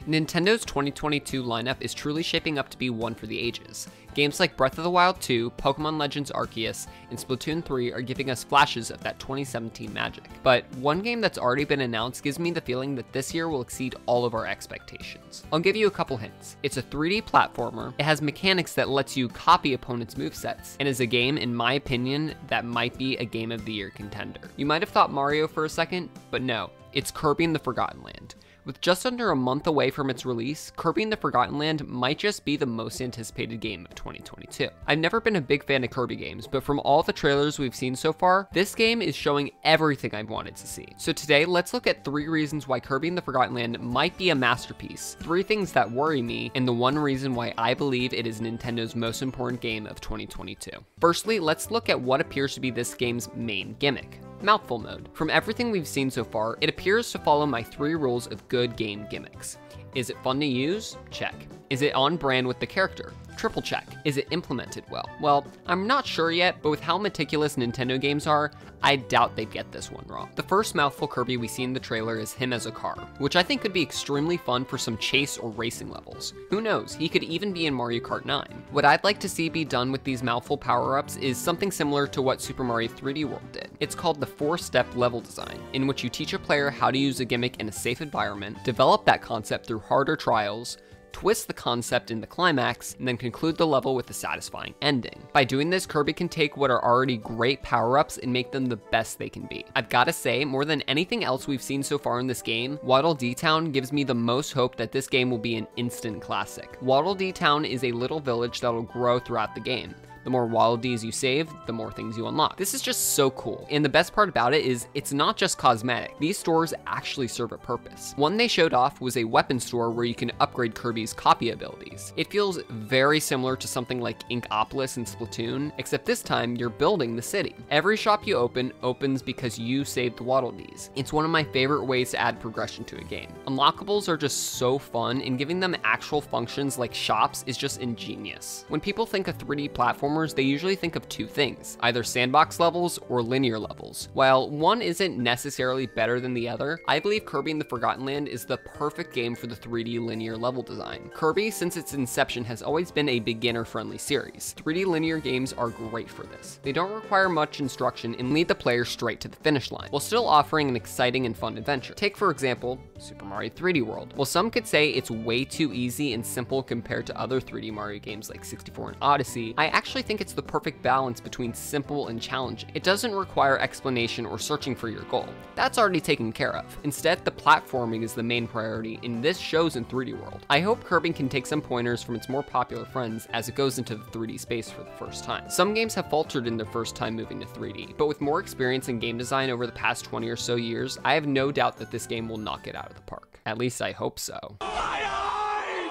Nintendo's 2022 lineup is truly shaping up to be one for the ages. Games like Breath of the Wild 2, Pokemon Legends Arceus, and Splatoon 3 are giving us flashes of that 2017 magic. But one game that's already been announced gives me the feeling that this year will exceed all of our expectations. I'll give you a couple hints. It's a 3D platformer, it has mechanics that lets you copy opponents' movesets, and is a game, in my opinion, that might be a Game of the Year contender. You might have thought Mario for a second, but no, it's Kirby and the Forgotten Land. With just under a month away from its release, Kirby and the Forgotten Land might just be the most anticipated game of 2022. I've never been a big fan of Kirby games, but from all the trailers we've seen so far, this game is showing everything I've wanted to see. So today, let's look at 3 reasons why Kirby and the Forgotten Land might be a masterpiece, 3 things that worry me, and the 1 reason why I believe it is Nintendo's most important game of 2022. Firstly, let's look at what appears to be this game's main gimmick. Mouthful mode. From everything we've seen so far, it appears to follow my 3 rules of good game gimmicks. Is it fun to use? Check. Is it on brand with the character? Triple check. Is it implemented well? Well, I'm not sure yet, but with how meticulous Nintendo games are, I doubt they'd get this one wrong. The first Mouthful Kirby we see in the trailer is him as a car, which I think could be extremely fun for some chase or racing levels. Who knows, he could even be in Mario Kart 9. What I'd like to see be done with these Mouthful power-ups is something similar to what Super Mario 3D World did. It's called the 4-step level design, in which you teach a player how to use a gimmick in a safe environment, develop that concept through harder trials, twist the concept in the climax, and then conclude the level with a satisfying ending. By doing this, Kirby can take what are already great power-ups and make them the best they can be. I've gotta say, more than anything else we've seen so far in this game, Waddle Dee Town gives me the most hope that this game will be an instant classic. Waddle Dee Town is a little village that'll grow throughout the game. The more Waddle Dees you save, the more things you unlock. This is just so cool. And the best part about it is it's not just cosmetic. These stores actually serve a purpose. One they showed off was a weapon store where you can upgrade Kirby's copy abilities. It feels very similar to something like Inkopolis in Splatoon, except this time you're building the city. Every shop you open opens because you saved Waddle Dees. It's one of my favorite ways to add progression to a game. Unlockables are just so fun, and giving them actual functions like shops is just ingenious. When people think of 3D platformers, they usually think of 2 things, either sandbox levels or linear levels. While one isn't necessarily better than the other, I believe Kirby and the Forgotten Land is the perfect game for the 3D linear level design. Kirby, since its inception, has always been a beginner-friendly series. 3D linear games are great for this. They don't require much instruction and lead the player straight to the finish line, while still offering an exciting and fun adventure. Take, for example, Super Mario 3D World. While some could say it's way too easy and simple compared to other 3D Mario games like 64 and Odyssey, I actually think it's the perfect balance between simple and challenging. It doesn't require explanation or searching for your goal. That's already taken care of. Instead, the platforming is the main priority, and this shows in 3D World. I hope Kirby can take some pointers from its more popular friends as it goes into the 3D space for the first time. Some games have faltered in their first time moving to 3D, but with more experience in game design over the past 20 or so years, I have no doubt that this game will knock it out of the park. At least I hope so.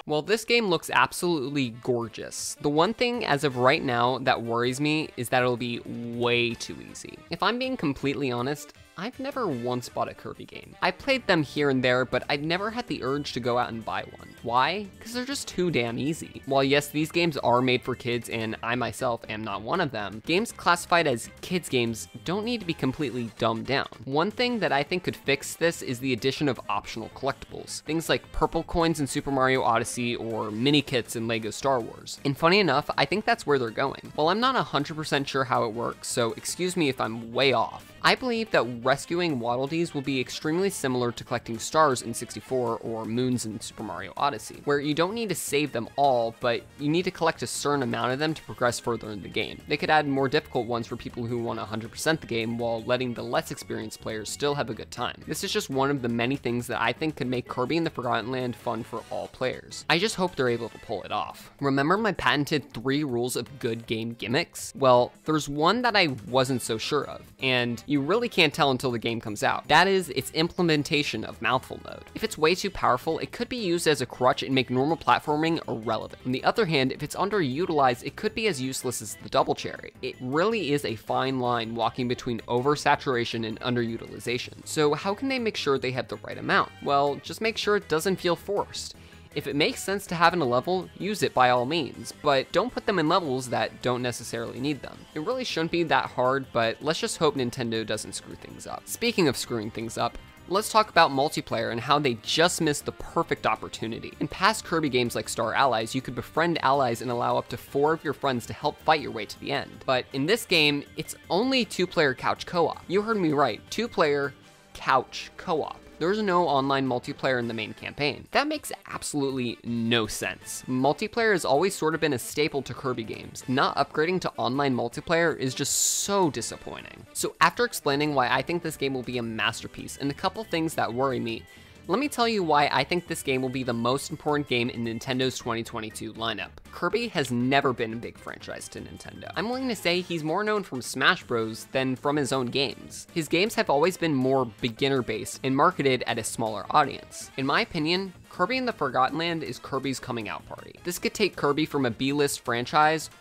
Well, this game looks absolutely gorgeous. The one thing as of right now that worries me is that it'll be way too easy. If I'm being completely honest, I've never once bought a Kirby game. I played them here and there, but I've never had the urge to go out and buy one. Why? Because they're just too damn easy. While yes, these games are made for kids, and I myself am not one of them, games classified as kids games don't need to be completely dumbed down. One thing that I think could fix this is the addition of optional collectibles. Things like purple coins in Super Mario Odyssey or mini kits in LEGO Star Wars. And funny enough, I think that's where they're going. Well, I'm not 100% sure how it works, so excuse me if I'm way off. I believe that rescuing Waddle Dees will be extremely similar to collecting stars in 64 or moons in Super Mario Odyssey, where you don't need to save them all, but you need to collect a certain amount of them to progress further in the game. They could add more difficult ones for people who want to 100% the game while letting the less experienced players still have a good time. This is just one of the many things that I think could make Kirby and the Forgotten Land fun for all players. I just hope they're able to pull it off. Remember my patented 3 rules of good game gimmicks? Well, there's one that I wasn't so sure of, and you really can't tell until the game comes out. That is its implementation of Mouthful mode. If it's way too powerful, it could be used as a crutch and make normal platforming irrelevant. On the other hand, if it's underutilized, it could be as useless as the double cherry. It really is a fine line walking between oversaturation and underutilization. So how can they make sure they have the right amount? Well, just make sure it doesn't feel forced. If it makes sense to have in a level, use it by all means, but don't put them in levels that don't necessarily need them. It really shouldn't be that hard, but let's just hope Nintendo doesn't screw things up. Speaking of screwing things up, Let's talk about multiplayer and how they just missed the perfect opportunity. In past Kirby games like Star Allies, you could befriend allies and allow up to 4 of your friends to help fight your way to the end. But in this game, it's only 2-player couch co-op. You heard me right, 2-player couch co-op. There's no online multiplayer in the main campaign. That makes absolutely no sense. Multiplayer has always sort of been a staple to Kirby games. Not upgrading to online multiplayer is just so disappointing. So after explaining why I think this game will be a masterpiece and a couple things that worry me, let me tell you why I think this game will be the most important game in Nintendo's 2022 lineup. Kirby has never been a big franchise to Nintendo. I'm willing to say he's more known from Smash Bros. Than from his own games. His games have always been more beginner-based and marketed at a smaller audience. In my opinion, Kirby in the Forgotten Land is Kirby's coming out party. This could take Kirby from a B-list franchise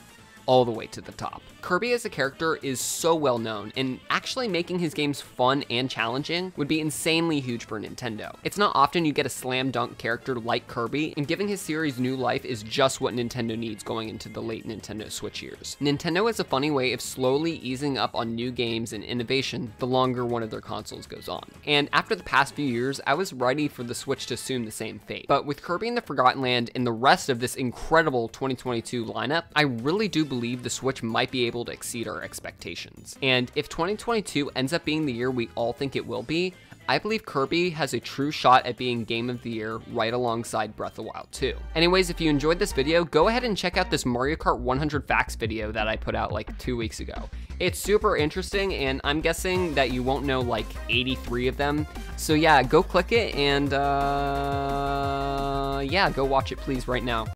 all the way to the top. Kirby as a character is so well known, and actually making his games fun and challenging would be insanely huge for Nintendo. It's not often you get a slam dunk character like Kirby, and giving his series new life is just what Nintendo needs going into the late Nintendo Switch years. Nintendo has a funny way of slowly easing up on new games and innovation the longer one of their consoles goes on. And after the past few years, I was ready for the Switch to assume the same fate. But with Kirby in the Forgotten Land and the rest of this incredible 2022 lineup, I really do believe the Switch might be able to exceed our expectations. And if 2022 ends up being the year we all think it will be, I believe Kirby has a true shot at being Game of the Year right alongside Breath of the Wild 2. Anyways, if you enjoyed this video, go ahead and check out this Mario Kart 100 Facts video that I put out like 2 weeks ago. It's super interesting, and I'm guessing that you won't know like 83 of them. So yeah, go click it and yeah, go watch it please right now.